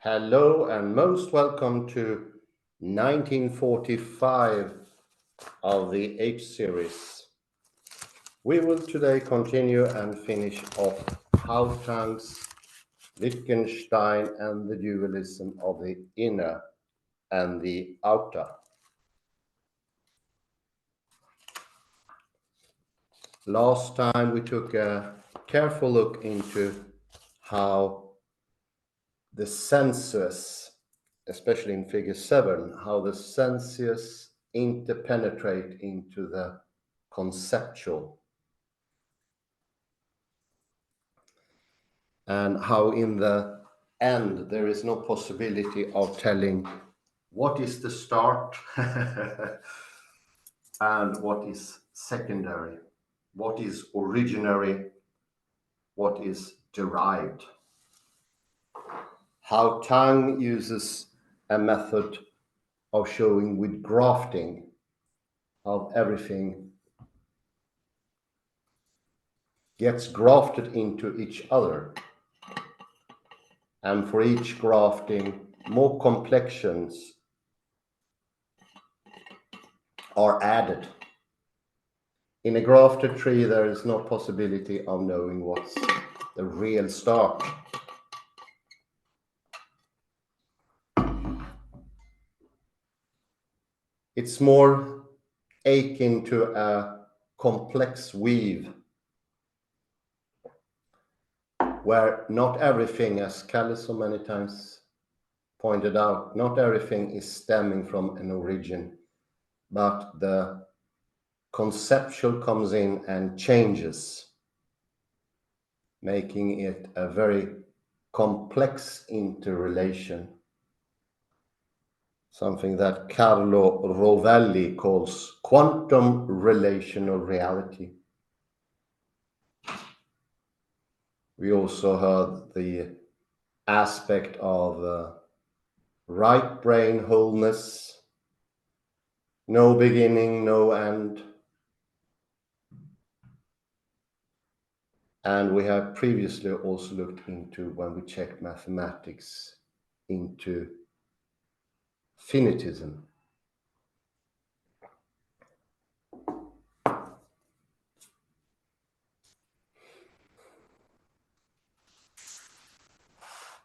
Hello and most welcome to 1945 of the H series. We will today continue and finish off Hao Tang's Wittgenstein and the dualism of the inner and the outer. Last time we took a careful look into how the sensuous, especially in figure 7, how the sensuous interpenetrate into the conceptual, and how in the end there is no possibility of telling what is the start and what is secondary, what is originary, what is derived. Hao Tang uses a method of showing with grafting how everything gets grafted into each other. And for each grafting, more complexions are added. In a grafted tree, there is no possibility of knowing what's the real start. It's more akin to a complex weave, where not everything, as Kalle so many times pointed out, not everything is stemming from an origin, but the conceptual comes in and changes, making it a very complex interrelation, something that Carlo Rovelli calls quantum relational reality. We also heard the aspect of right brain wholeness, no beginning, no end. And we have previously also looked into, when we checked mathematics, into finitism.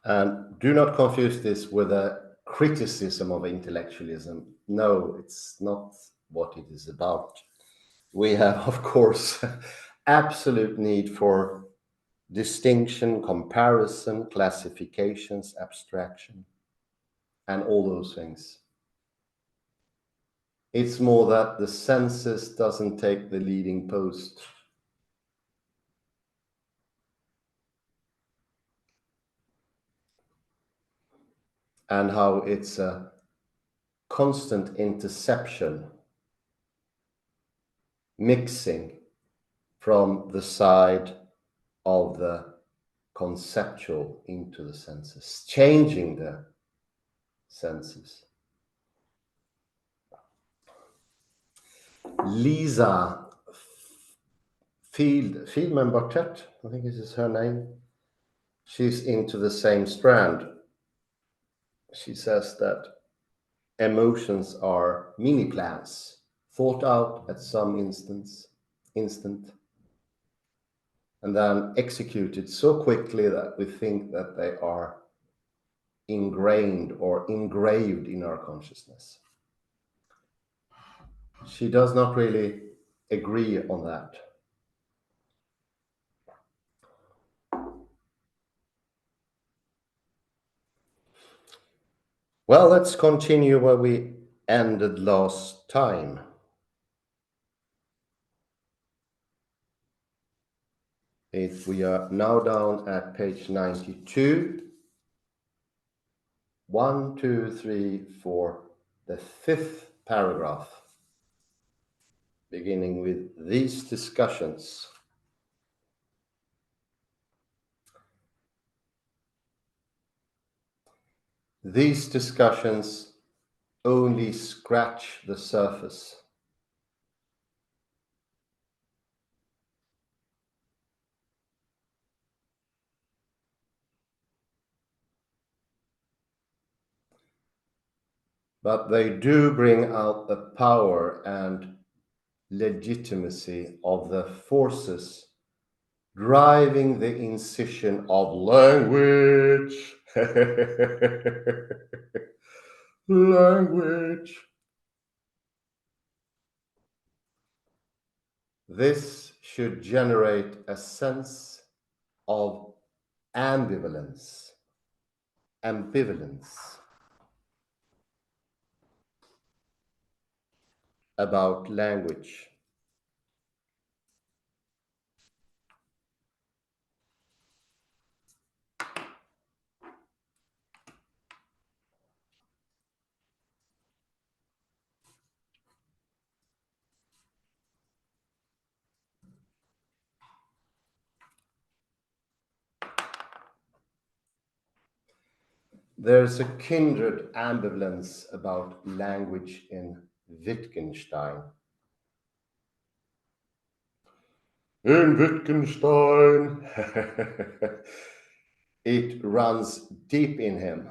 And do not confuse this with a criticism of intellectualism. No, it's not what it is about. We have, of course, absolute need for distinction, comparison, classifications, abstraction, and all those things. It's more that the senses doesn't take the leading post. And how it's a constant interception, mixing from the side of the conceptual into the senses, changing the senses. Lisa Fieldman Bartet, I think this is her name, she's into the same strand. She says that emotions are mini plans thought out at some instant and then executed so quickly that we think that they are ingrained or engraved in our consciousness. She does not really agree on that. Well, let's continue where we ended last time. We are now down at page 92. 1, 2, 3, 4, the 5th paragraph, beginning with these discussions. These discussions only scratch the surface. but they do bring out the power and legitimacy of the forces driving the incision of language. Language. This should generate a sense of ambivalence, about language. There's a kindred ambivalence about language in Wittgenstein. In Wittgenstein, it runs deep in him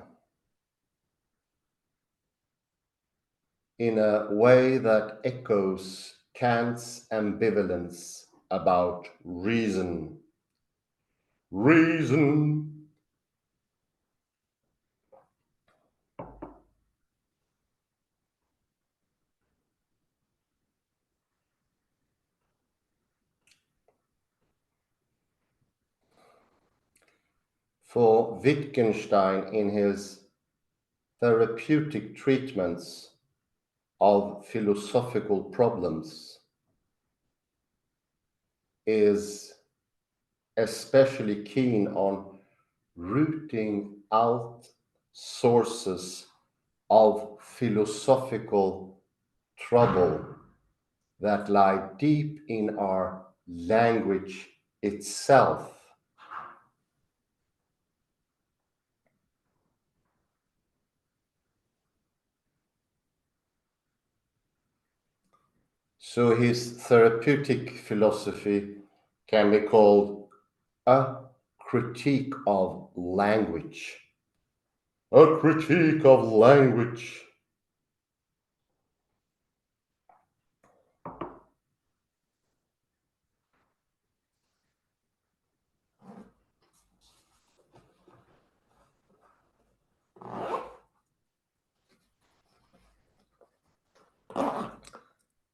in a way that echoes Kant's ambivalence about reason. Reason. For Wittgenstein, in his therapeutic treatments of philosophical problems, is especially keen on rooting out sources of philosophical trouble that lie deep in our language itself. So his therapeutic philosophy can be called a critique of language. A critique of language.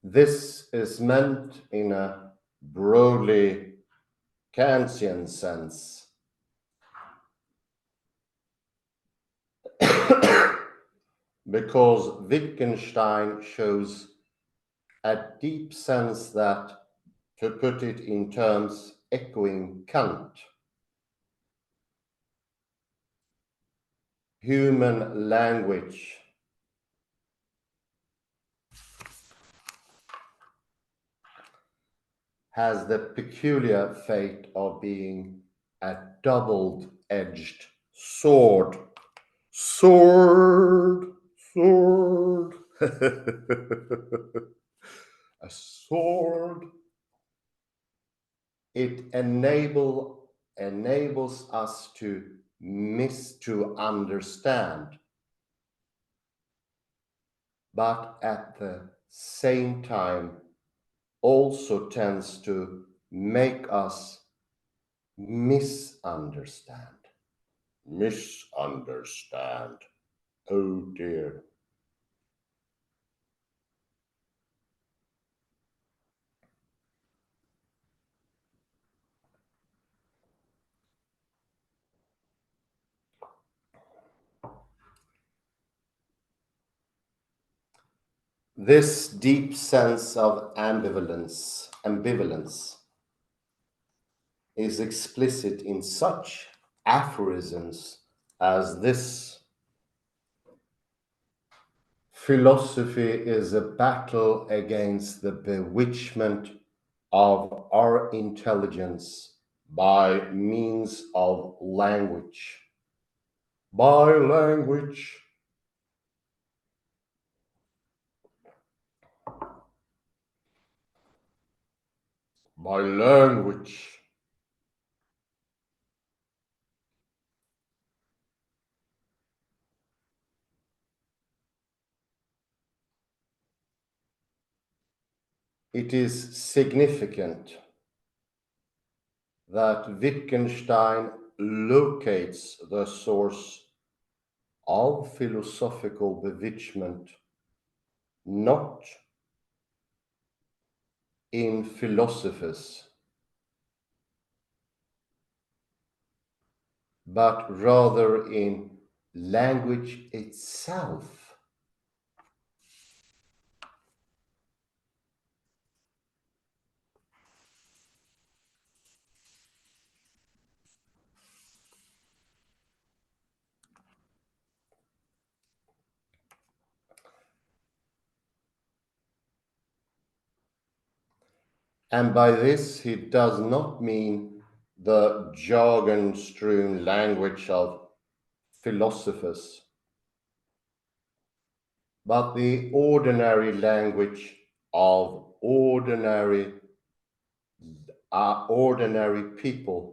This is meant in a broadly Kantian sense, because Wittgenstein shows a deep sense that, to put it in terms echoing Kant, human language has the peculiar fate of being a double-edged sword. Sword, sword. A sword. It enables us to understand, but at the same time also tends to make us misunderstand. Misunderstand. Oh dear. This deep sense of ambivalence is explicit in such aphorisms as this: philosophy is a battle against the bewitchment of our intelligence by means of language. By language. By language. it is significant that Wittgenstein locates the source of philosophical bewitchment not in philosophers, but rather in language itself. And by this, he does not mean the jargon-strewn language of philosophers, but the ordinary language of ordinary people.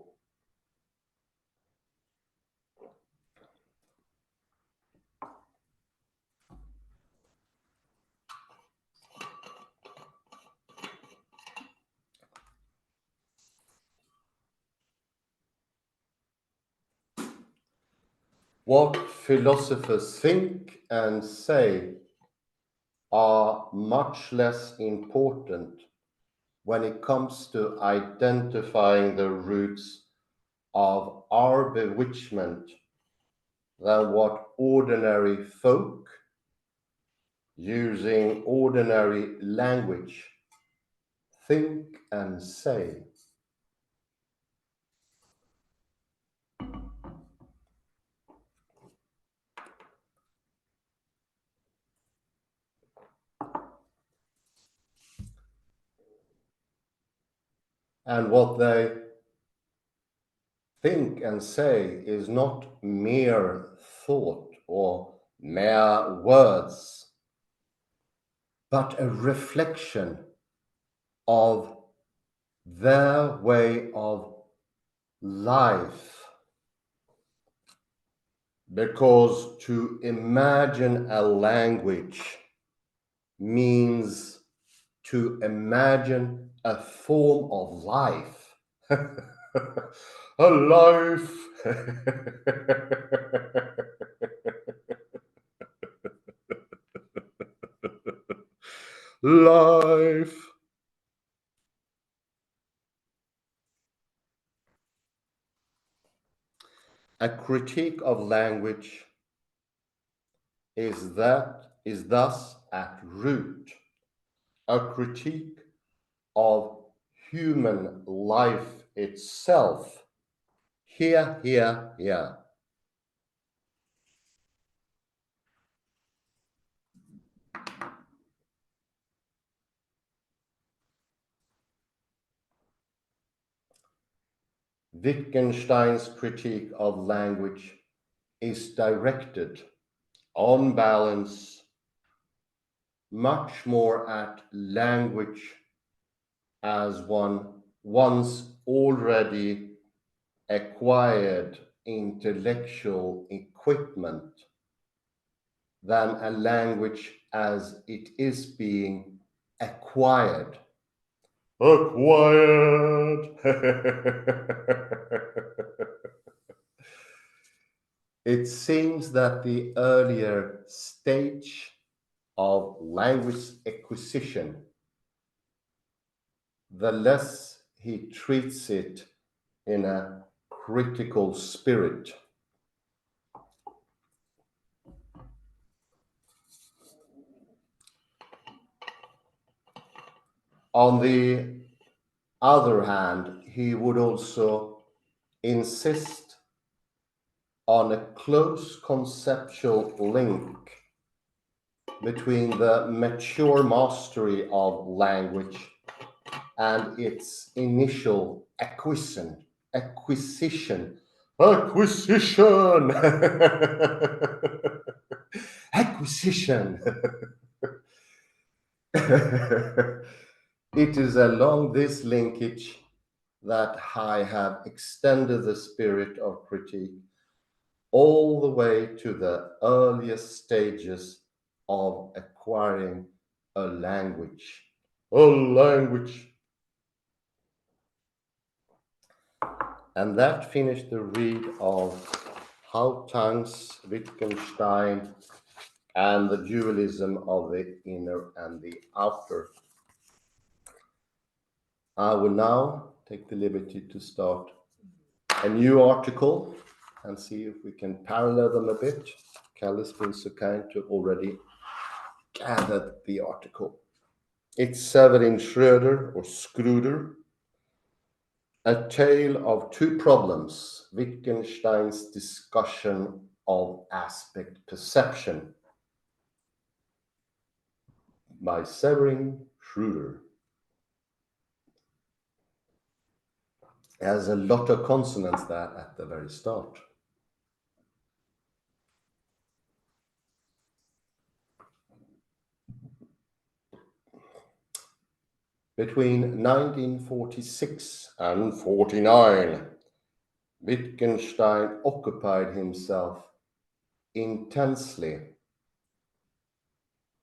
What philosophers think and say are much less important when it comes to identifying the roots of our bewitchment than what ordinary folk using ordinary language think and say. And what they think and say is not mere thought or mere words, but a reflection of their way of life. Because to imagine a language means to imagine a form of life. A life. Life. A critique of language is thus at root a critique of human life itself. Here. Wittgenstein's critique of language is directed, on balance, much more at language as one's already acquired intellectual equipment than a language as it is being acquired. Acquired! It seems that the earlier stage of language acquisition, the less he treats it in a critical spirit. On the other hand, he would also insist on a close conceptual link between the mature mastery of language and its initial acquisition. Acquisition. It is along this linkage that I have extended the spirit of critique all the way to the earliest stages of acquiring a language. a language. And that finished the read of Hao Tang's Wittgenstein and the dualism of the inner and the outer. I will now take the liberty to start a new article and see if we can parallel them a bit. Cal's been so kind to already gather the article. It's Severin Schroeder or Skruder, A Tale of Two Problems, Wittgenstein's Discussion of Aspect Perception, by Severin Schroeder. Has a lot of consonants there at the very start. Between 1946 and 49, Wittgenstein occupied himself intensely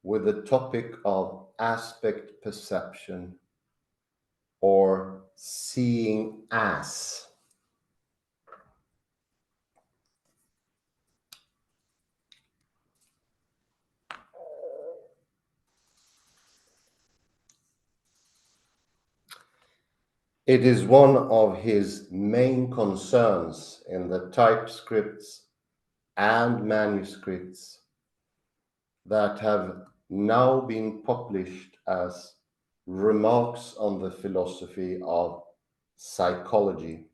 with the topic of aspect perception or seeing as. It is one of his main concerns in the typescripts and manuscripts that have now been published as Remarks on the Philosophy of Psychology.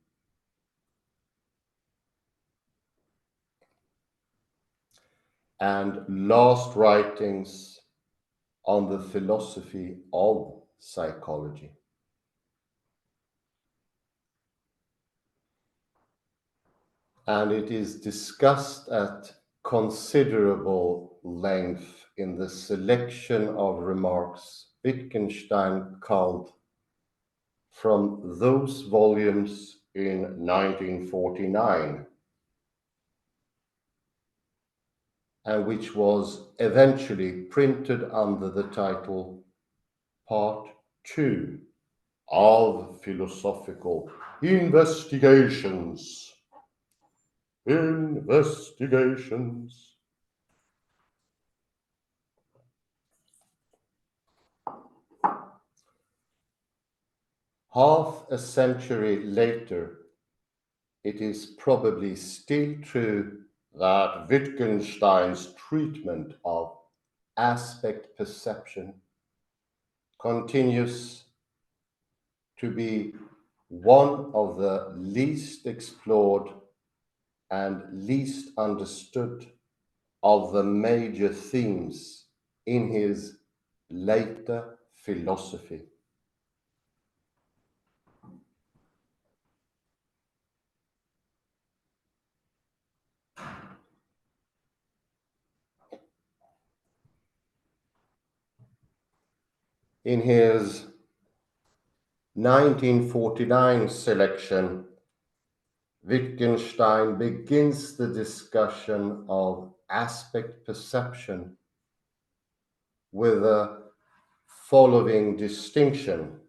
And Last Writings on the Philosophy of Psychology. And it is discussed at considerable length in the selection of remarks Wittgenstein culled from those volumes in 1949, and which was eventually printed under the title Part 2 of Philosophical Investigations. Investigations. Half a century later, it is probably still true that Wittgenstein's treatment of aspect perception continues to be one of the least explored and least understood of the major themes in his later philosophy. In his 1949 selection, Wittgenstein begins the discussion of aspect perception with the following distinction.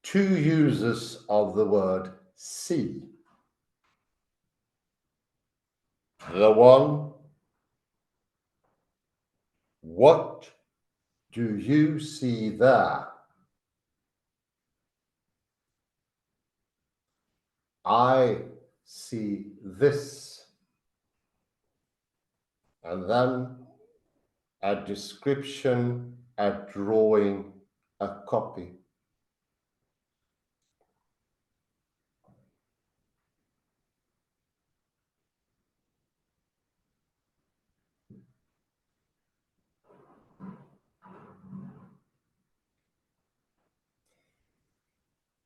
Two uses of the word see. The one, what do you see there? I see this. And then a description, a drawing, a copy.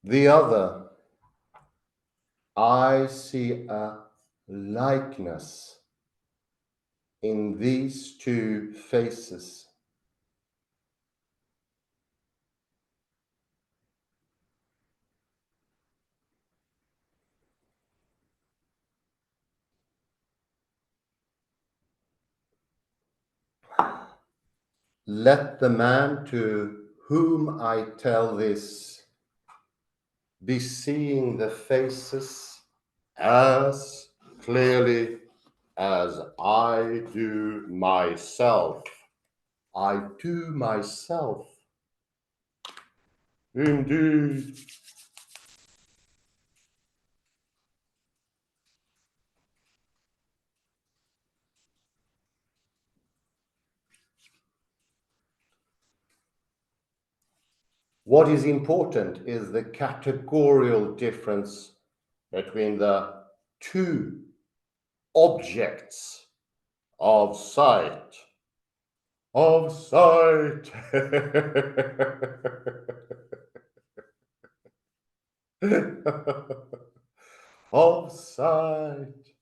The other, I see a likeness in these two faces. Let the man to whom I tell this be seeing the faces as clearly as I do myself. I do myself. Indeed. What is important is the categorical difference between the two objects of sight. Of sight. Of sight.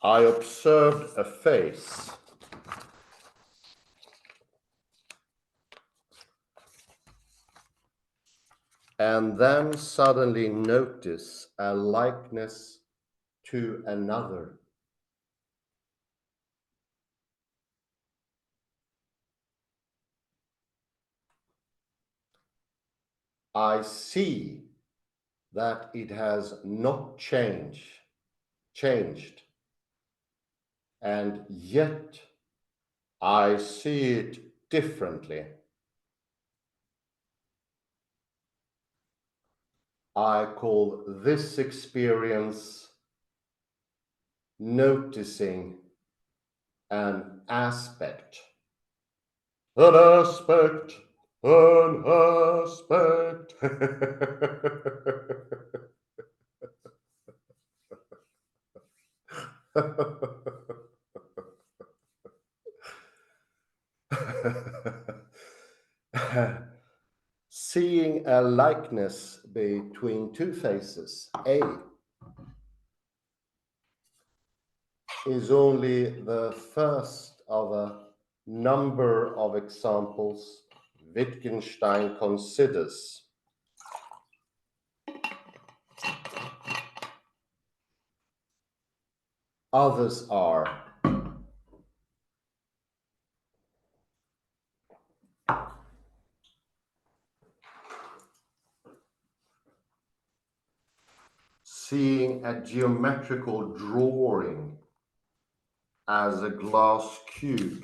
I observed a face. And then suddenly notice a likeness to another. I see that it has not changed, and yet I see it differently. I call this experience noticing an aspect. An aspect, an aspect. Seeing a likeness between two faces, A, is only the first of a number of examples Wittgenstein considers. Others are seeing a geometrical drawing as a glass cube,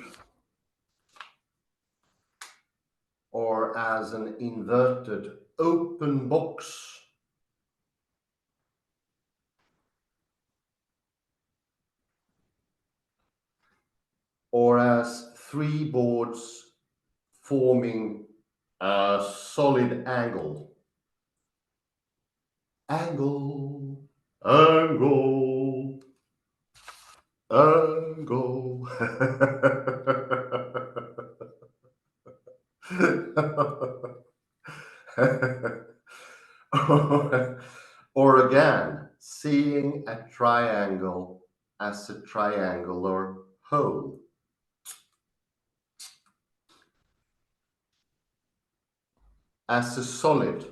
or as an inverted open box, or as three boards forming a solid angle. Angle, angle, angle. Or again, seeing a triangle as a triangular whole. As a solid,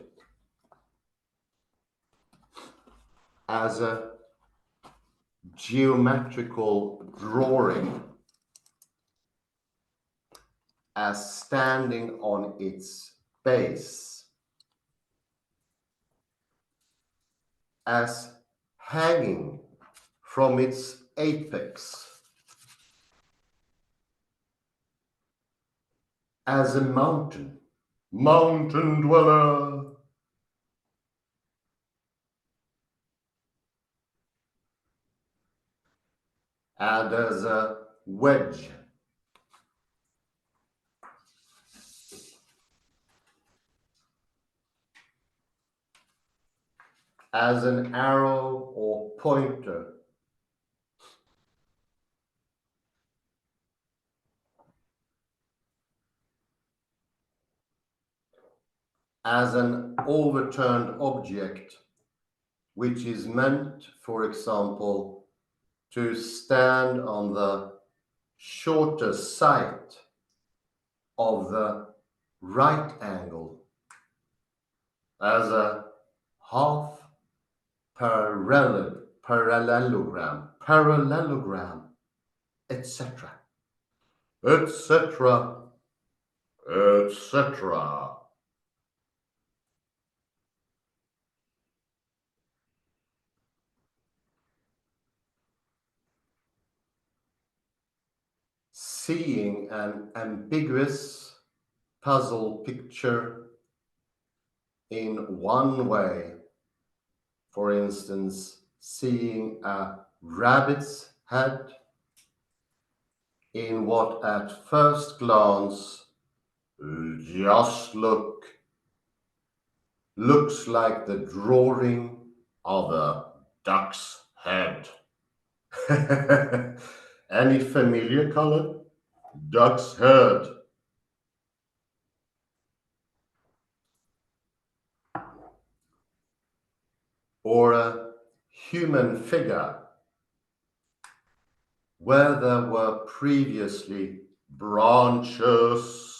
as a geometrical drawing, as standing on its base, as hanging from its apex, as a mountain, mountain dweller, and as a wedge, as an arrow or pointer, as an overturned object, which is meant, for example, to stand on the shorter side of the right angle. as a half parallelogram, etc., etc., etc. Seeing an ambiguous puzzle picture in one way, for instance, seeing a rabbit's head in what at first glance just looks like the drawing of a duck's head. Any familiar color? Duck's head. Or a human figure where there were previously branches.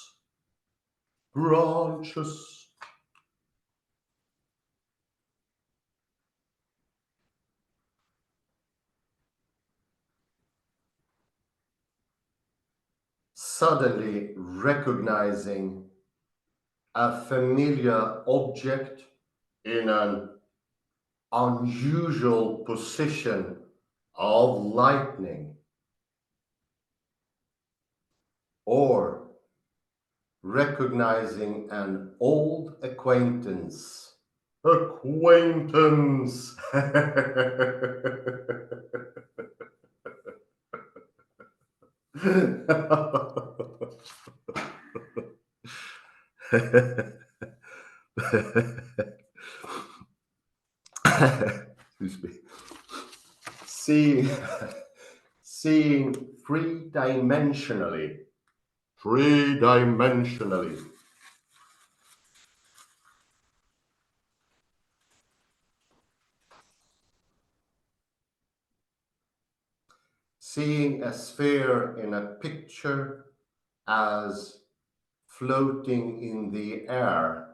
Suddenly recognizing a familiar object in an unusual position of lightning, or recognizing an old acquaintance. Acquaintance. Excuse me. Seeing three-dimensionally. Seeing a sphere in a picture as floating in the air,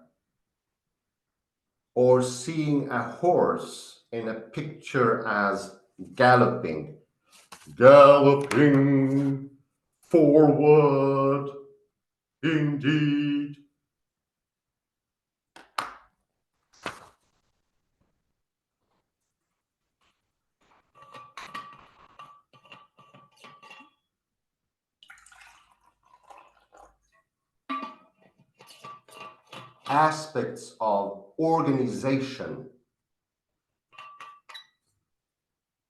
or seeing a horse in a picture as galloping forward, indeed. Aspects of organization.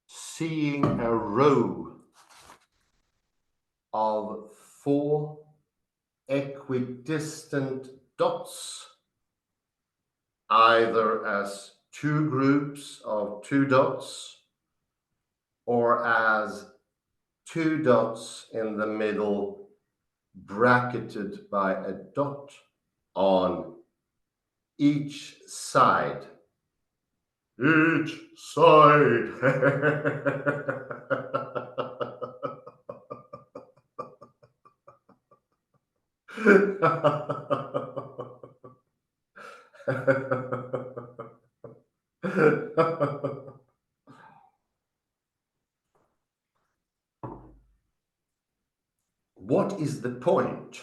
Seeing a row of four equidistant dots, either as two groups of two dots or as two dots in the middle bracketed by a dot on each side. Each side. What is the point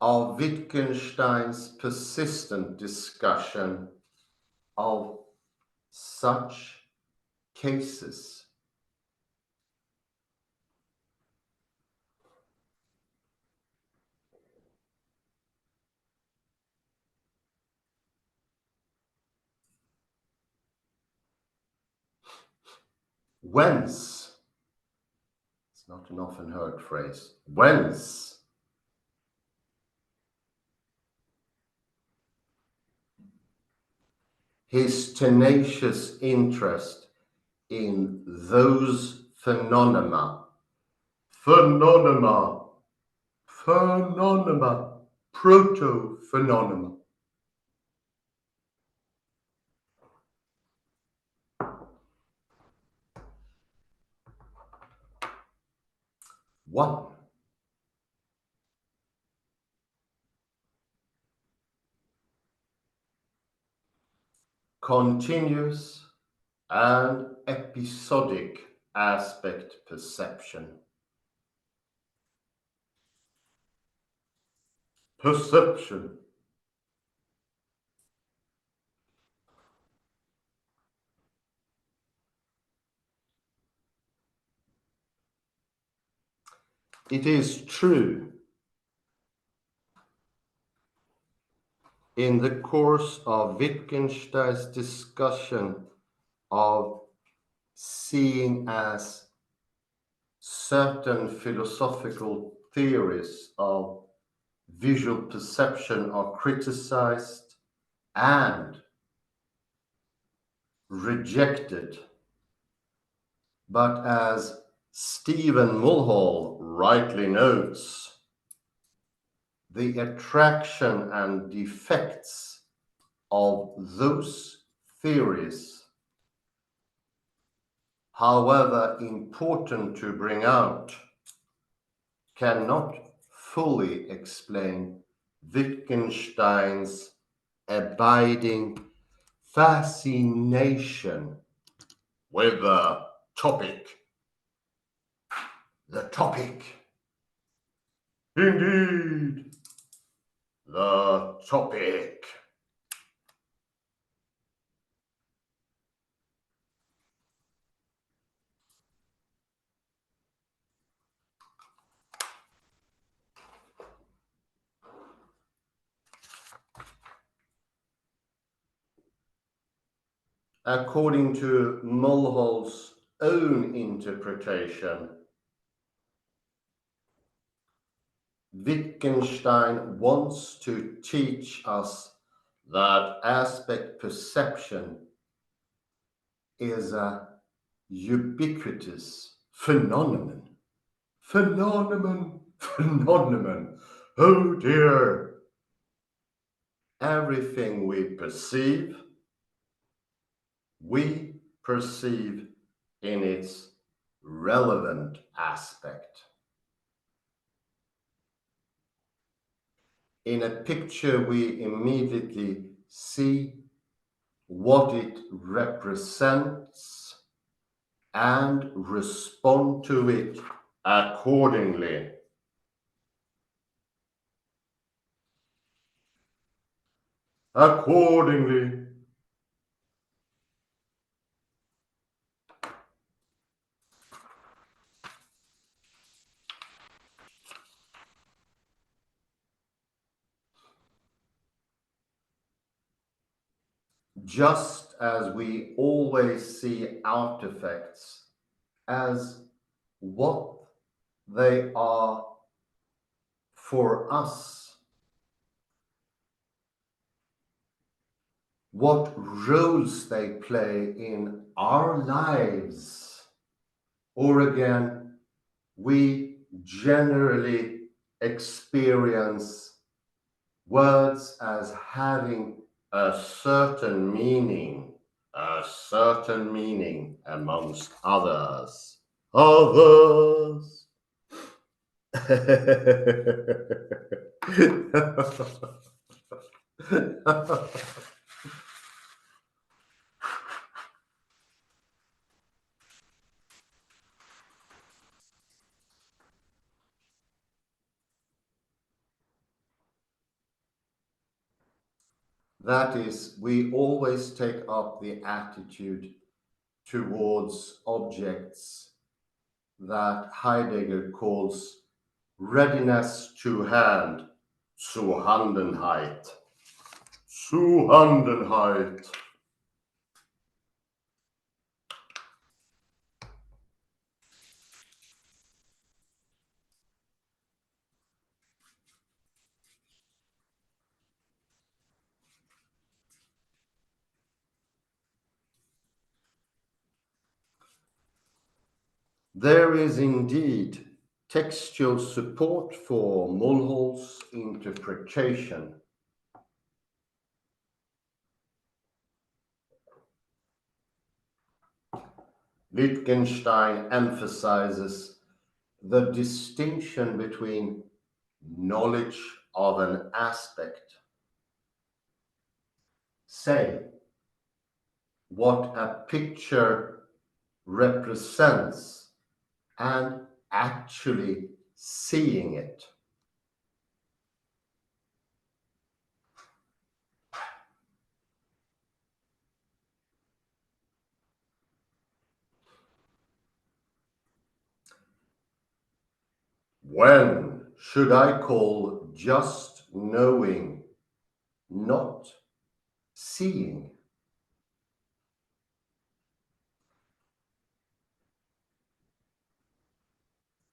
of Wittgenstein's persistent discussion of such cases? Whence, it's not an often heard phrase, whence his tenacious interest in those phenomena, proto-phenomena. One, continuous and episodic aspect perception. Perception. It is true. In the course of Wittgenstein's discussion of seeing as certain philosophical theories of visual perception are criticized and rejected. But as Stephen Mulhall rightly notes, the attraction and defects of those theories, however important to bring out, cannot fully explain Wittgenstein's abiding fascination with the topic. The topic. Indeed, the topic. According to Mulhall's own interpretation, Wittgenstein wants to teach us that aspect perception is a ubiquitous phenomenon. Phenomenon. Oh dear. Everything we perceive in its relevant aspect. In a picture, we immediately see what it represents and respond to it accordingly. Accordingly. Just as we always see artifacts as what they are for us, what roles they play in our lives, or again, we generally experience words as having a certain meaning amongst others. Others. That is, we always take up the attitude towards objects that Heidegger calls readiness to hand, Zuhandenheit. Zuhandenheit. There is indeed textual support for Mulhall's interpretation. Wittgenstein emphasizes the distinction between knowledge of an aspect, say, what a picture represents and actually seeing it. When should I call just knowing not seeing?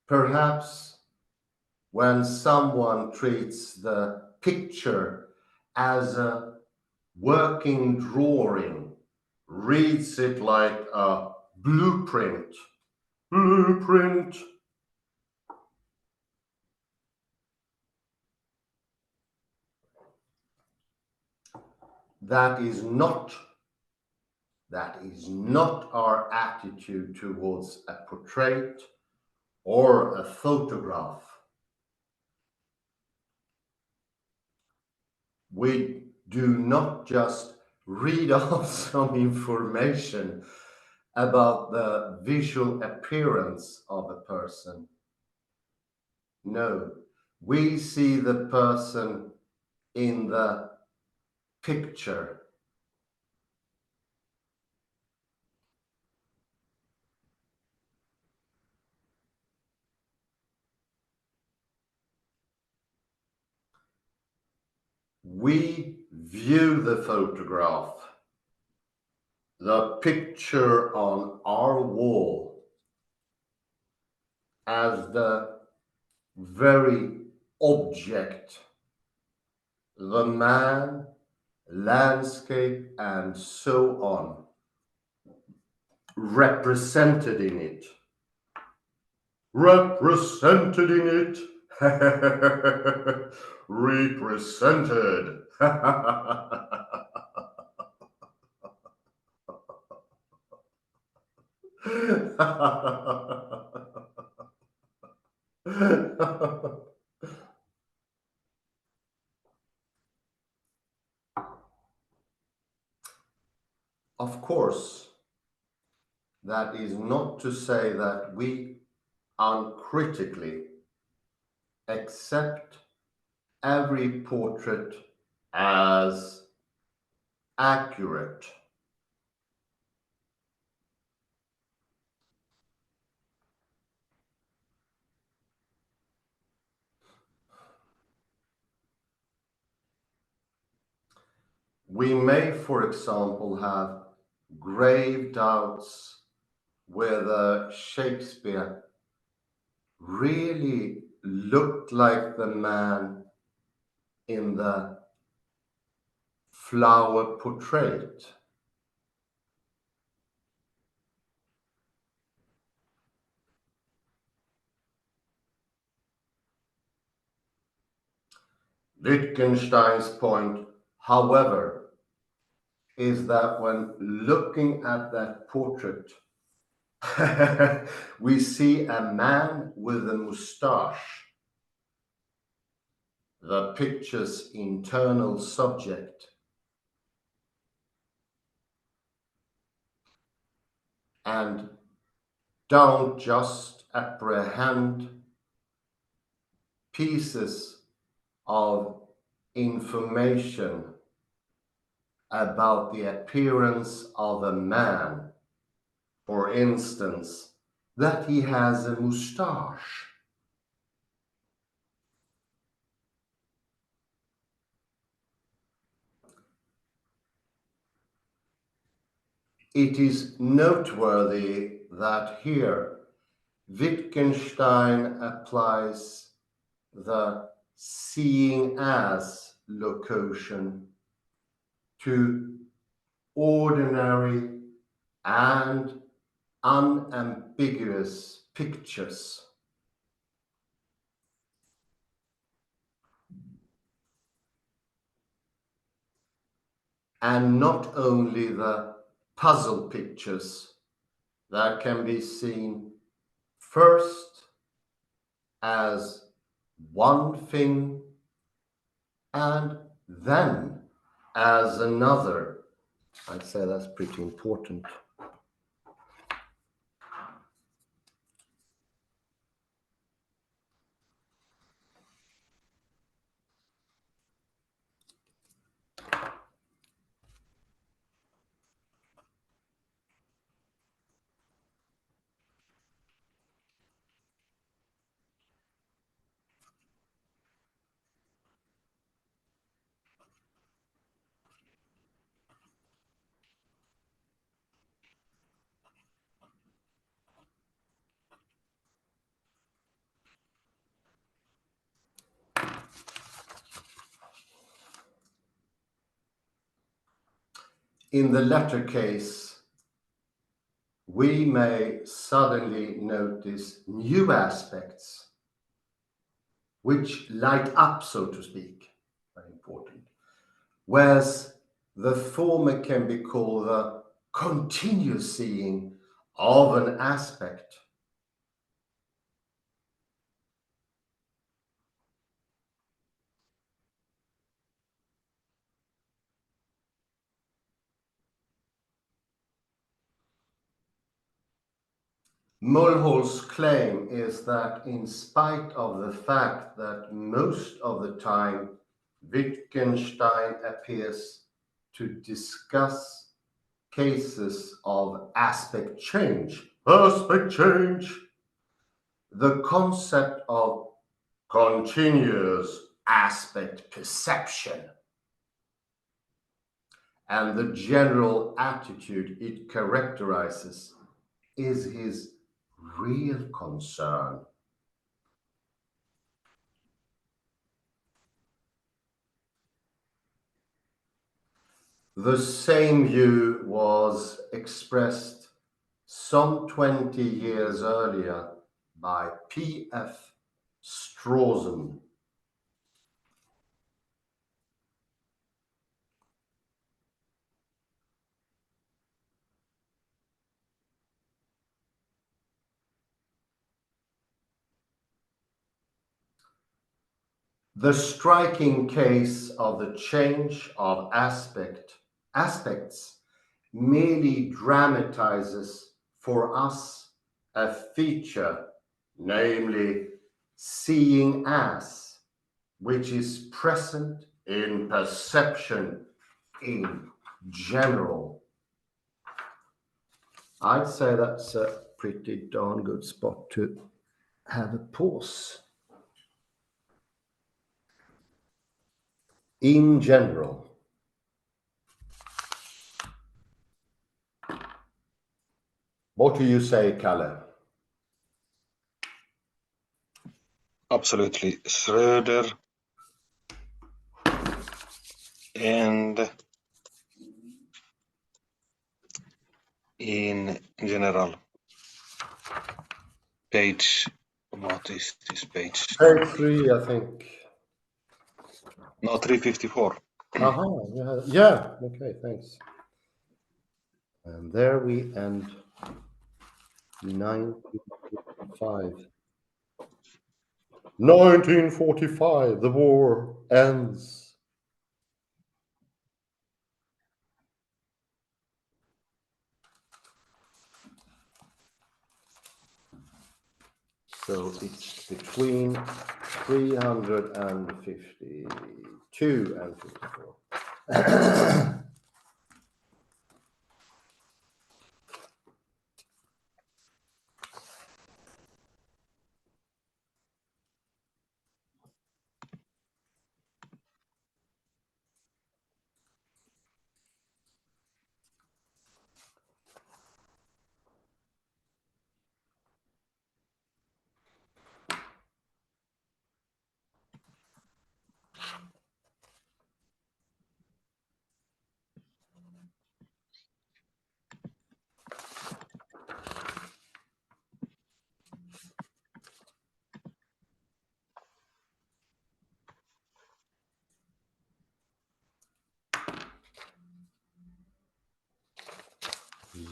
Perhaps when someone treats the picture as a working drawing, reads it like a blueprint. Blueprint. That is not our attitude towards a portrait or a photograph. We do not just read off some information about the visual appearance of a person. No, we see the person in the picture. We view the photograph, the picture on our wall, as the very object, the man, landscape, and so on, represented in it. Represented in it. Represented. Of course, that is not to say that we uncritically accept every portrait as accurate. We may, for example, have grave doubts whether Shakespeare really looked like the man in the flower portrait. Wittgenstein's point, however, is that when looking at that portrait, we see a man with a moustache, the picture's internal subject, and don't just apprehend pieces of information about the appearance of a man, for instance, that he has a moustache. It is noteworthy that here Wittgenstein applies the seeing as locution to ordinary and unambiguous pictures. And not only the puzzle pictures that can be seen first as one thing and then as another, I'd say that's pretty important. In the latter case, we may suddenly notice new aspects which light up, so to speak, very important. Whereas the former can be called the continuous seeing of an aspect. Mulhall's claim is that in spite of the fact that most of the time Wittgenstein appears to discuss cases of aspect change, the concept of continuous aspect perception and the general attitude it characterizes is his real concern. The same view was expressed some 20 years earlier by P.F. Strawson. The striking case of the change of aspects merely dramatizes for us a feature, namely seeing as, which is present in perception in general. I'd say that's a pretty darn good spot to have a pause. In general. What do you say, Kalle? Absolutely. Schröder and in general. Page, what is this page? Page 3, I think. No, 354. Yeah, okay, thanks. And there we end 1945. 1945, the war ends. So it's between 352 and 54.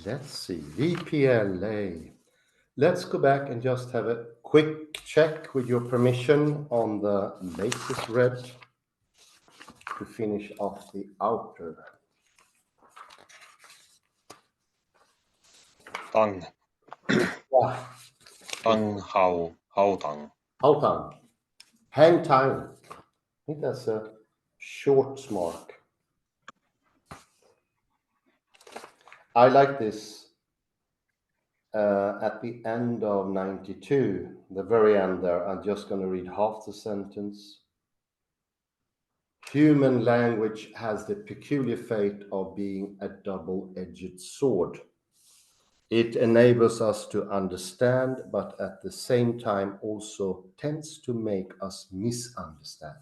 Let's see, VPLA. Let's go back and just have a quick check with your permission on the latest read to finish off the outer. Tang. Yeah. Tang Hao Tang. Hao Tang. Hang Tang. I think that's a short mark. I like this at the end of 92, the very end there. I'm just going to read half the sentence. Human language has the peculiar fate of being a double-edged sword. It enables us to understand, but at the same time also tends to make us misunderstand.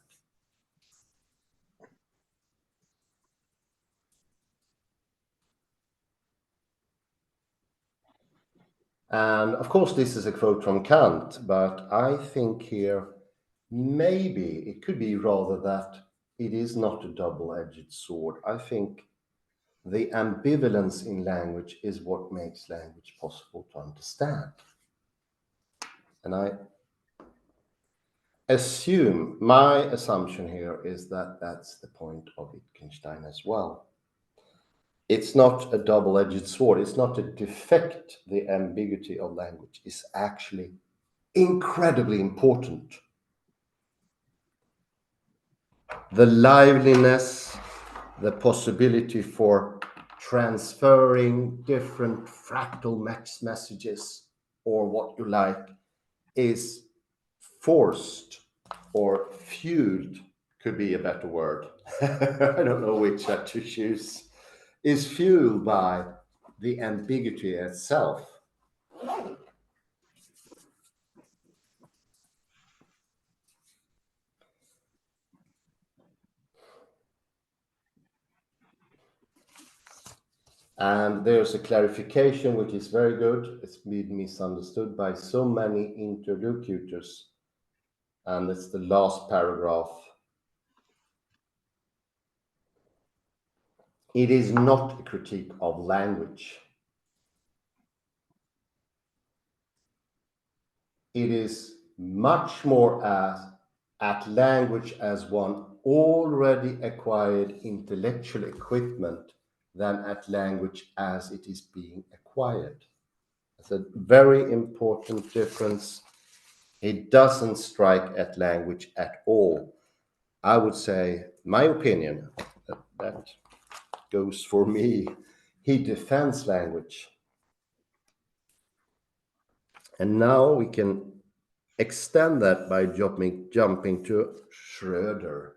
And of course, this is a quote from Kant, but I think here maybe it could be rather that it is not a double-edged sword. I think the ambivalence in language is what makes language possible to understand. And I assume, my assumption here is that that's the point of Wittgenstein as well. It's not a double-edged sword. It's not a defect. The ambiguity of language is actually incredibly important. The liveliness, the possibility for transferring different fractal messages or what you like is forced or fueled, could be a better word. I don't know which to choose, is fueled by the ambiguity itself. And there's a clarification which is very good. It's been misunderstood by so many interlocutors. And it's the last paragraph. It is not a critique of language. It is much more at language as one already acquired intellectual equipment than at language as it is being acquired. It's a very important difference. It doesn't strike at language at all. I would say, my opinion, that goes for me, he defends language. And now we can extend that by jumping to Schroeder.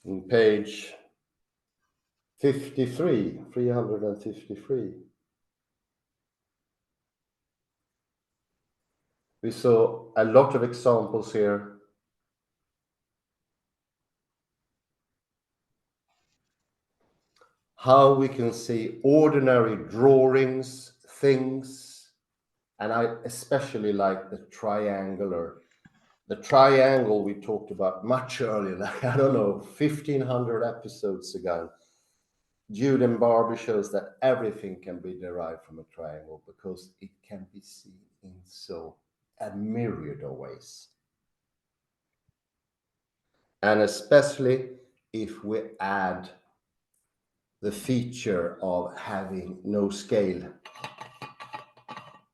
On page 53, 353. We saw a lot of examples here. How we can see ordinary drawings, things, and I especially like the triangle we talked about much earlier, like, I don't know, 1500 episodes ago. Jude and Barbie shows that everything can be derived from a triangle because it can be seen in so a myriad of ways. And especially if we add the feature of having no scale,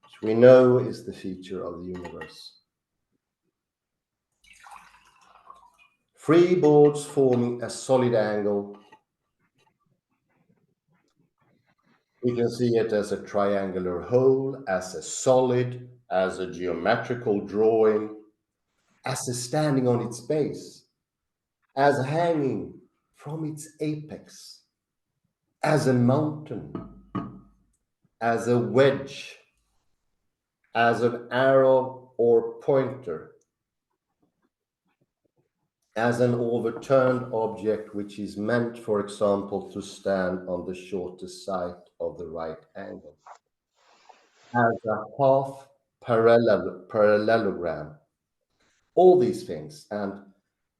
which we know is the feature of the universe. Three boards forming a solid angle. We can see it as a triangular whole, as a solid, as a geometrical drawing, as a standing on its base, as hanging from its apex, as a mountain, as a wedge, as an arrow or pointer, as an overturned object which is meant, for example, to stand on the shortest side of the right angle, as a half parallelogram, all these things. And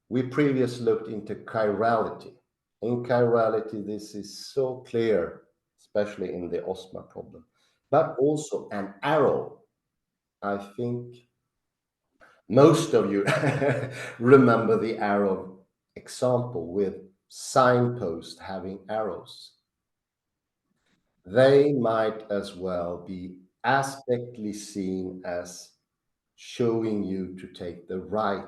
we previously looked into chirality. In chirality, this is so clear, especially in the OSMA problem, but also an arrow. I think Most of you remember the arrow example with signposts having arrows. They might as well be aspectly seen as showing you to take the right,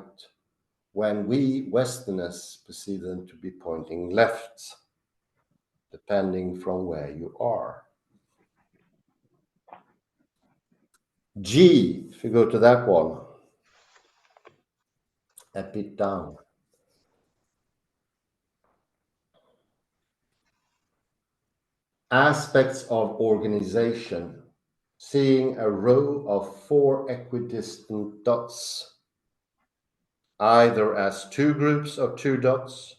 when we Westerners perceive them to be pointing left, depending from where you are. G, if you go to that one, a bit down. Aspects of organization, seeing a row of 4 equidistant dots, either as 2 groups of 2 dots,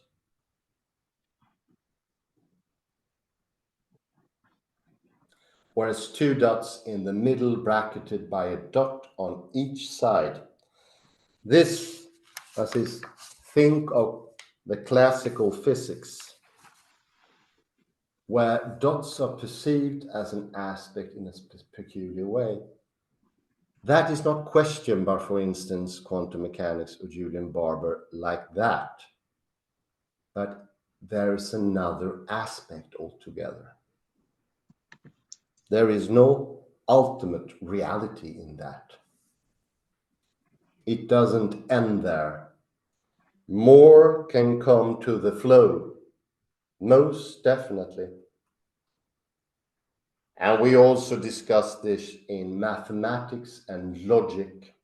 or as 2 dots in the middle bracketed by a dot on each side. This, as is, think of the classical physics, where dots are perceived as an aspect in a peculiar way. That is not questioned by, for instance, quantum mechanics or Julian Barber like that. But there's another aspect altogether. There is no ultimate reality in that. It doesn't end there. More can come to the flow, most definitely. And we also discussed this in mathematics and logic.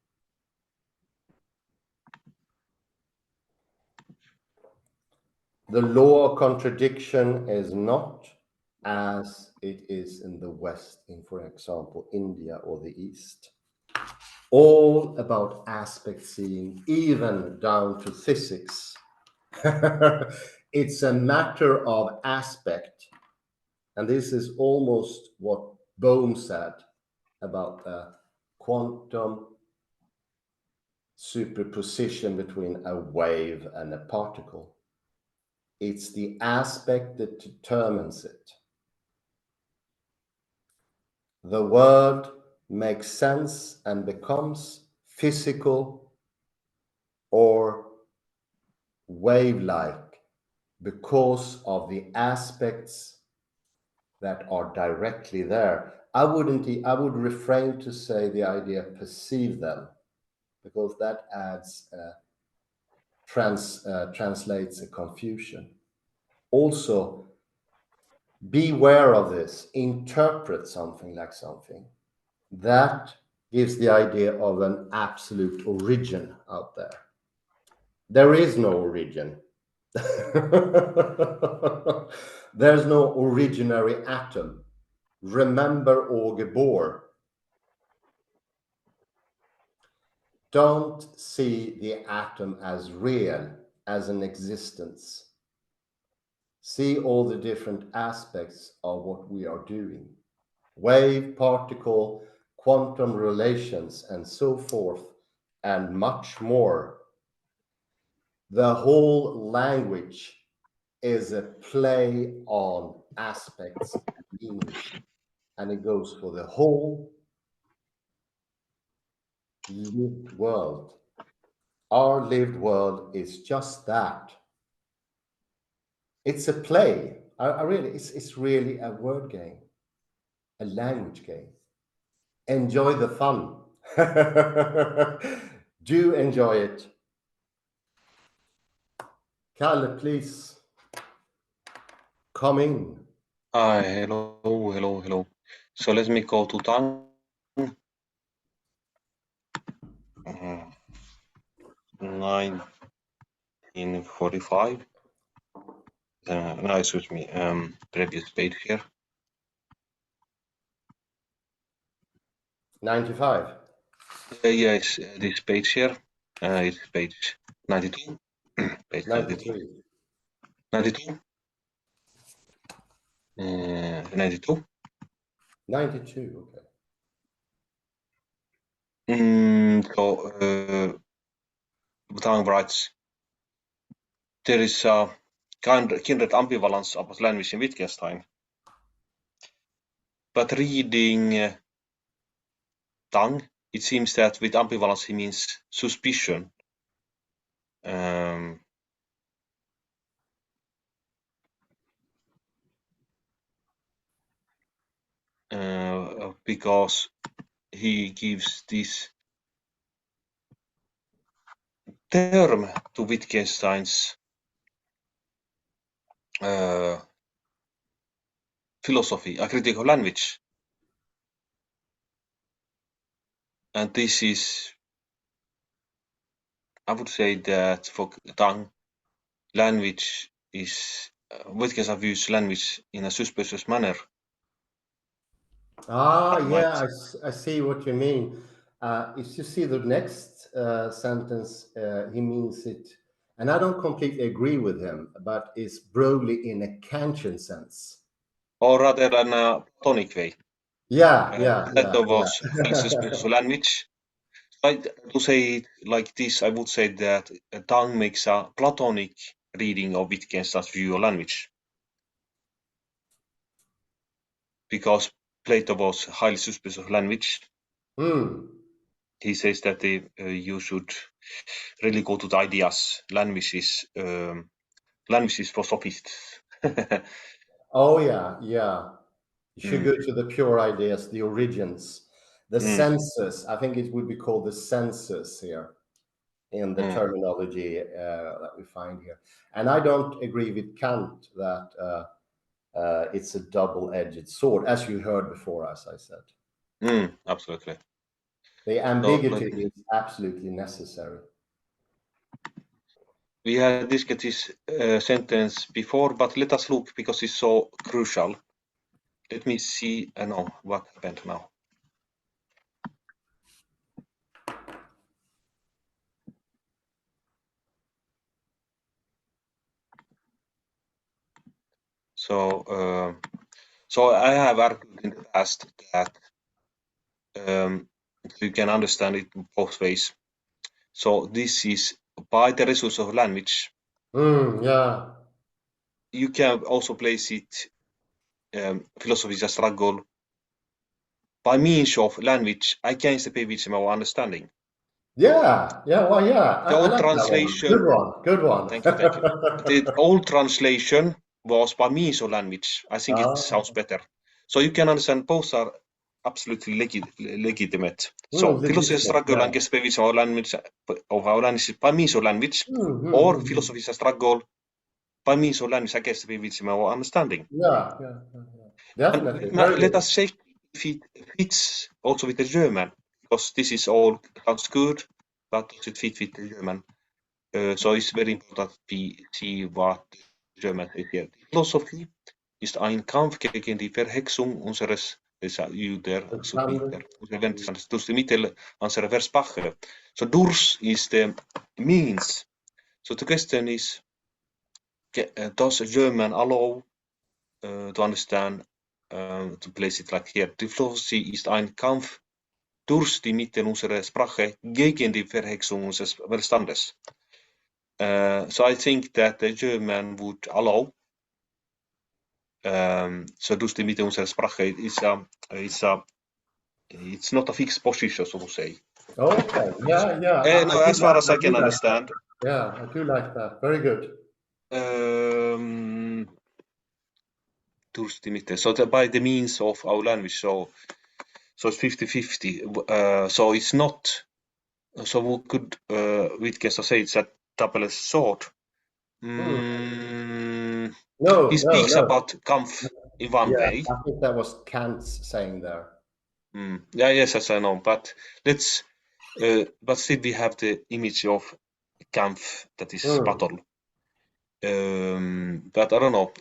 The law of contradiction is not as it is in the West, in, for example, India or the East. All about aspect seeing, even down to physics. It's a matter of aspect. And this is almost what Bohm said about the quantum superposition between a wave and a particle. It's the aspect that determines it. The world makes sense and becomes physical or wave-like because of the aspects that are directly there. I would refrain to say the idea perceive them, because that adds translates a confusion. Also, beware of this. Interpret something like something. That gives the idea of an absolute origin out there. There is no origin. There's no originary atom. Remember Auge Bohr. Don't see the atom as real, as an existence. See all the different aspects of what we are doing. Wave, particle, quantum relations, and so forth, and much more. The whole language is a play on aspects and meanings, and it goes for the whole lived world. Our lived world is just that. It's a play. It's really a word game, a language game. Enjoy the fun. Do enjoy it. Kalle, please come in. Hi, hello. So let me go to Tang. 1945. No, excuse me. Previous page here. 95. Yes, this page here. It's page 92. Page 93. 92. 92. 92, okay. Tang writes, there is a kindred ambivalence about language in Wittgenstein. But reading Tang it seems that with ambivalence he means suspicion. Because he gives this term to Wittgenstein's philosophy, a critique of language. And this is, I would say that for Tang, language is, Wittgenstein views language in a suspicious manner. Ah, That yeah, might, I see what you mean. If you see the next sentence, he means it, and I don't completely agree with him, but it's broadly in a Kantian sense. or rather in a Platonic way. Yeah, Plato yeah. was highly suspicious of language. To say it like this, I would say that Tang makes a Platonic reading of Wittgenstein's view of language, because Plato was highly suspicious of language. He says that you should really go to the ideas. Language is for sophists. Oh, yeah. You should go to the pure ideas, the origins, the senses. I think it would be called the senses here in the terminology that we find here. And I don't agree with Kant that it's a double-edged sword, as you heard before, as I said. Absolutely. The So ambiguity is absolutely necessary. we had discussed this sentence before, but let us look because it's so crucial. Let me see. No, what happened now? So I have argued in the past that you can understand it both ways. So this is by the resource of language. Yeah. You can also place it, philosophy is a struggle by means of language against the provision of understanding. Yeah. Well, yeah. The I old like that one. Good translation, one. Good one. thank you. The old translation was by means of language. I think it Ah, sounds better. So you can understand both are absolutely legitimate. So philosophy legitimate. struggle Yeah. against provision of our language by means of language, or Mm. philosophy is a struggle by means of language against the provision of our understanding. Yeah. And Definitely. Very let good. us check if it fits also with the German, because this is all sounds good, but does it fit with the German? So it's very important we see what the German says here. Die Philosophie ist ein Kampf gegen die Verhexung unseres Juder Submiter, durch die Mittel unserer Versprache. So Durs is the means. So the question is, does German allow to understand, to place it like here? Die Philosophie ist ein Kampf durch die Mittel unserer Sprache gegen die Verhexung unseres Verstandes. So I think that the German would allow. So durch die Mittel unserer Sprache it's not a fixed position, so to say. Okay. Yeah. No, as far as I I can do like that. understand. Yeah, I do like that. Very good. Durch die Mittel. So by the means of our language. So it's 50-50. So it's not. So we could Wittgenstein say it's a double-edged sword. He speaks No. about Kampf in one Yeah, way. I think that was Kant's saying there. Yeah, yes, as I know. But let's. But still, we have the image of Kampf, that is battle. But I don't know.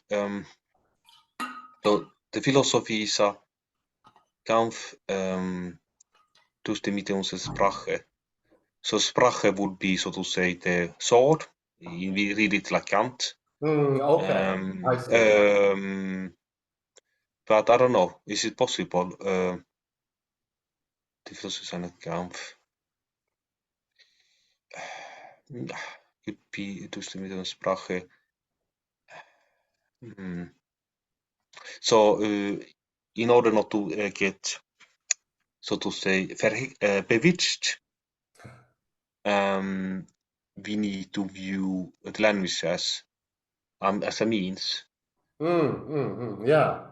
So the philosophy is a Kampf durch die Mitte unserer Sprache. So Sprache would be, so to say, the sword. We read it like Kant. Okay, I see. But I don't know. Is it possible? Die Philosophy is ein Kampf. Could be durch die Mitte unserer Sprache. So in order not to get so to say, bewitched, we need to view the language as a means. Yeah.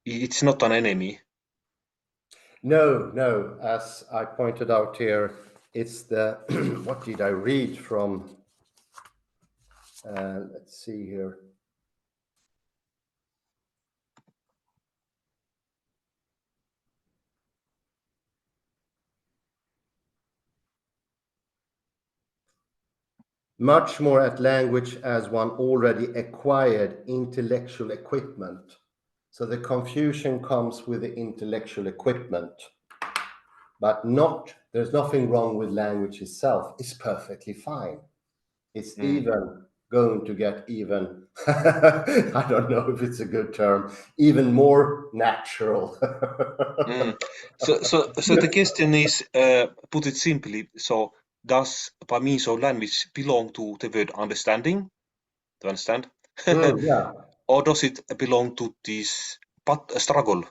It's not an enemy. No. As I pointed out here, it's the what did I read from? Let's see here. Much more at language as one already acquired intellectual equipment. So the confusion comes with the intellectual equipment, but there's nothing wrong with language itself. It's perfectly fine. It's even going to get even, I don't know if it's a good term, even more natural. So the question is, put it simply, so does by means of language belong to the word understanding? Do you understand? Yeah. Or does it belong to this struggle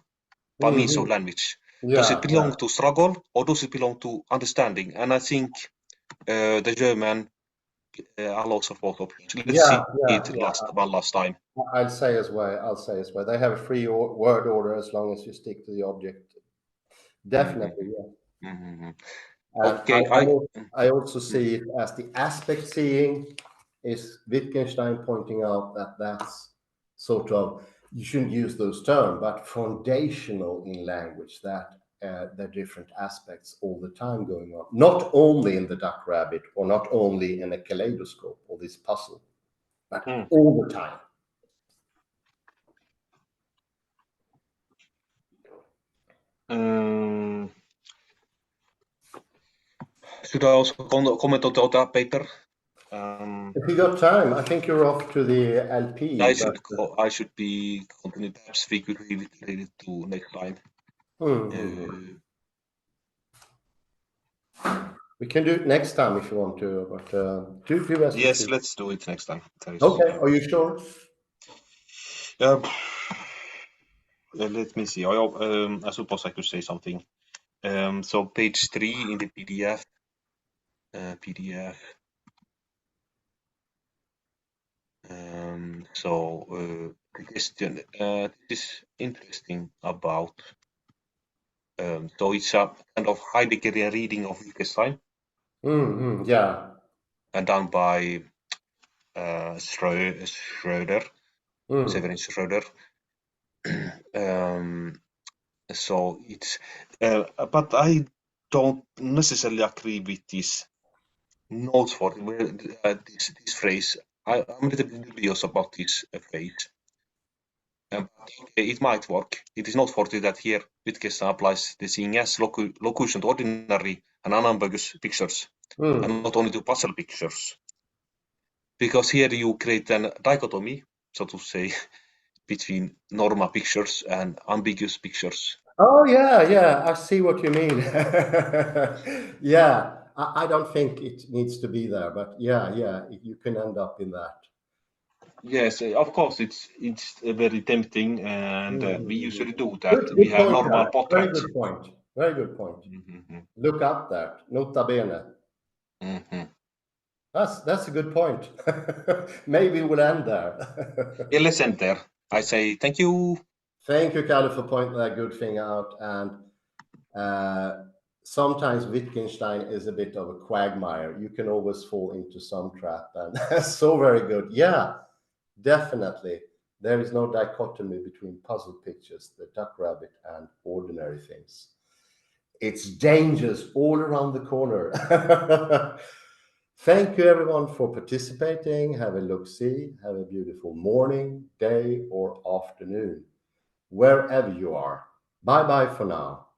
by means of language? Does it belong to struggle or does it belong to understanding? And I think the German allows for both options. Let's see it one last time. I'll say as well. They have a free word order as long as you stick to the object. Definitely, yeah. Okay, I also see it as the aspect seeing is Wittgenstein pointing out that that's sort of, you shouldn't use those terms, but foundational in language, that there are different aspects all the time going on, not only in the duck rabbit or not only in a kaleidoscope or this puzzle, but all the time. Should I also comment on that paper? If you got time, I think you're off to the LP. I should be continuing. Perhaps we could read it to next time. We can do it next time if you want to, but do as yes, let's do it next time. Okay, are you sure? Let me see. I suppose I could say something. So page 3 in the PDF. So the question this is interesting about. So it's a kind of Heideggerian reading of Wittgenstein. Yeah. And done by Schroeder, Severin Schroeder. So it's, but I don't necessarily agree with this notes for this phrase. I'm a little bit dubious about this phrase. But it might work. It is noteworthy that here Wittgenstein applies the seeing as locution to ordinary and unambiguous pictures, and not only to puzzle pictures. Because here you create a dichotomy, so to say, between normal pictures and ambiguous pictures. Oh, yeah, I see what you mean. Yeah, I don't think it needs to be there, but yeah, you can end up in that. Yes, of course, it's very tempting, and we usually do that. Good We have point, normal Alex. portraits. Very good point. Look up that, nota bene. That's a good point. Maybe we'll end there. Yeah, let's end there. I say thank you. Thank you, Kalle, for pointing that good thing out. And sometimes Wittgenstein is a bit of a quagmire. You can always fall into some trap, and so very good. Yeah, definitely. There is no dichotomy between puzzle pictures, the duck rabbit, and ordinary things. It's dangers all around the corner. Thank you, everyone, for participating. Have a look-see. Have a beautiful morning, day, or afternoon, wherever you are. Bye-bye for now.